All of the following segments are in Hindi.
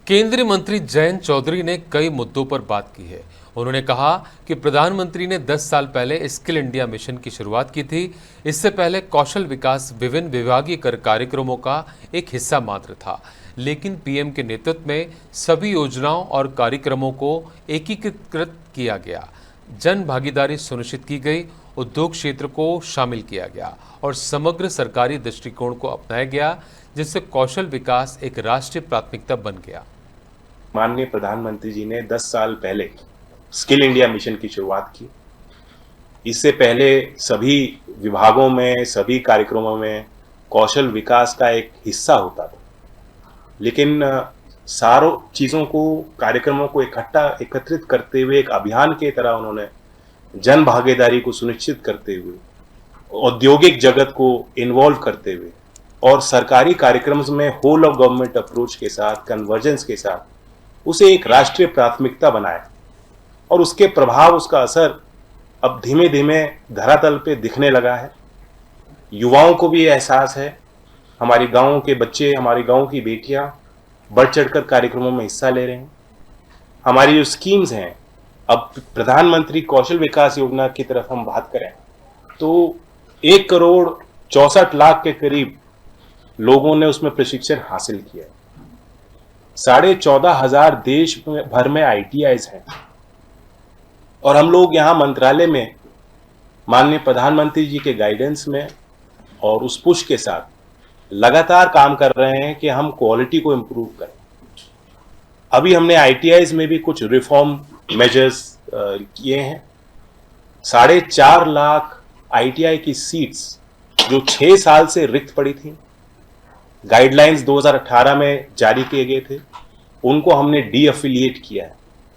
केंद्रीय मंत्री जयंत चौधरी ने कई मुद्दों पर बात की है। उन्होंने कहा कि प्रधानमंत्री ने 10 साल पहले स्किल इंडिया मिशन की शुरुआत की थी। इससे पहले कौशल विकास विभिन्न विभागीय कार्यक्रमों का एक हिस्सा मात्र था, लेकिन पीएम के नेतृत्व में सभी योजनाओं और कार्यक्रमों को एकीकृत किया गया। जन भागीदारी सुनिश्चित की गई, उद्योग क्षेत्र को शामिल किया गया और समग्र सरकारी दृष्टिकोण को अपनाया गया, जिससे कौशल विकास एक राष्ट्रीय प्राथमिकता बन गया। माननीय प्रधानमंत्री जी ने 10 साल पहले स्किल इंडिया मिशन की शुरुआत की। इससे पहले सभी विभागों में, सभी कार्यक्रमों में कौशल विकास का एक हिस्सा होता था, लेकिन सारों चीज़ों को, कार्यक्रमों को एकत्रित करते हुए एक अभियान के तरह उन्होंने जन भागीदारी को सुनिश्चित करते हुए, औद्योगिक जगत को इन्वॉल्व करते हुए और सरकारी कार्यक्रम में होल ऑफ गवर्नमेंट अप्रोच के साथ, कन्वर्जेंस के साथ उसे एक राष्ट्रीय प्राथमिकता बनाया और उसके प्रभाव, उसका असर अब धीमे धीमे धरातल पे दिखने लगा है। युवाओं को भी एहसास है, हमारे गांवों के बच्चे, हमारे गांव की बेटियां बढ़ चढ़कर कार्यक्रमों में हिस्सा ले रहे हैं। हमारी जो स्कीम्स हैं, अब प्रधानमंत्री कौशल विकास योजना की तरफ हम बात करें तो 1,64,00,000 के करीब लोगों ने उसमें प्रशिक्षण हासिल किया। 14,500 देश भर में ITIs हैं और हम लोग यहाँ मंत्रालय में माननीय प्रधानमंत्री जी के गाइडेंस में और उस पुश के साथ लगातार काम कर रहे हैं कि हम क्वालिटी को इम्प्रूव करें। अभी हमने ITIs में भी कुछ रिफॉर्म मेजर्स किए हैं। 4.5 लाख ITI की सीट्स जो 6 साल से रिक्त पड़ी थी, गाइडलाइंस 2018 में जारी किए गए थे, उनको हमने डीअफिलिएट किया है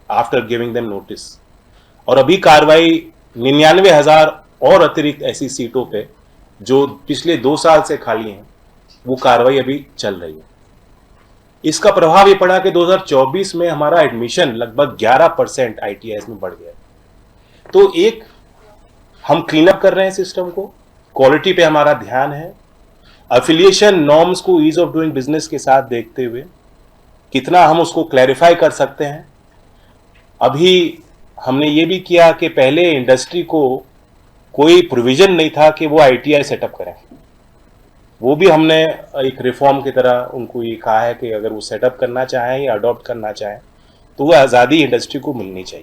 आफ्टर गिविंग देम नोटिस। और अभी कार्रवाई 99,000 और अतिरिक्त ऐसी सीटों पे जो पिछले 2 साल से खाली हैं, वो कार्रवाई अभी चल रही है। इसका प्रभाव ये पड़ा कि 2024 में हमारा एडमिशन लगभग 11% ITIs में बढ़ गया। तो एक हम क्लीन अप कर रहे हैं सिस्टम को, क्वालिटी पे हमारा ध्यान है, एफिलिएशन नॉर्म्स को ईज ऑफ डूइंग बिजनेस के साथ देखते हुए कितना हम उसको क्लैरिफाई कर सकते हैं। अभी हमने ये भी किया कि पहले इंडस्ट्री को कोई प्रोविजन नहीं था कि वो ITI सेटअप करें, वो भी हमने एक रिफॉर्म की तरह उनको ये कहा है कि अगर वो सेटअप करना चाहें या अडॉप्ट करना चाहें तो वो आज़ादी इंडस्ट्री को मिलनी चाहिए।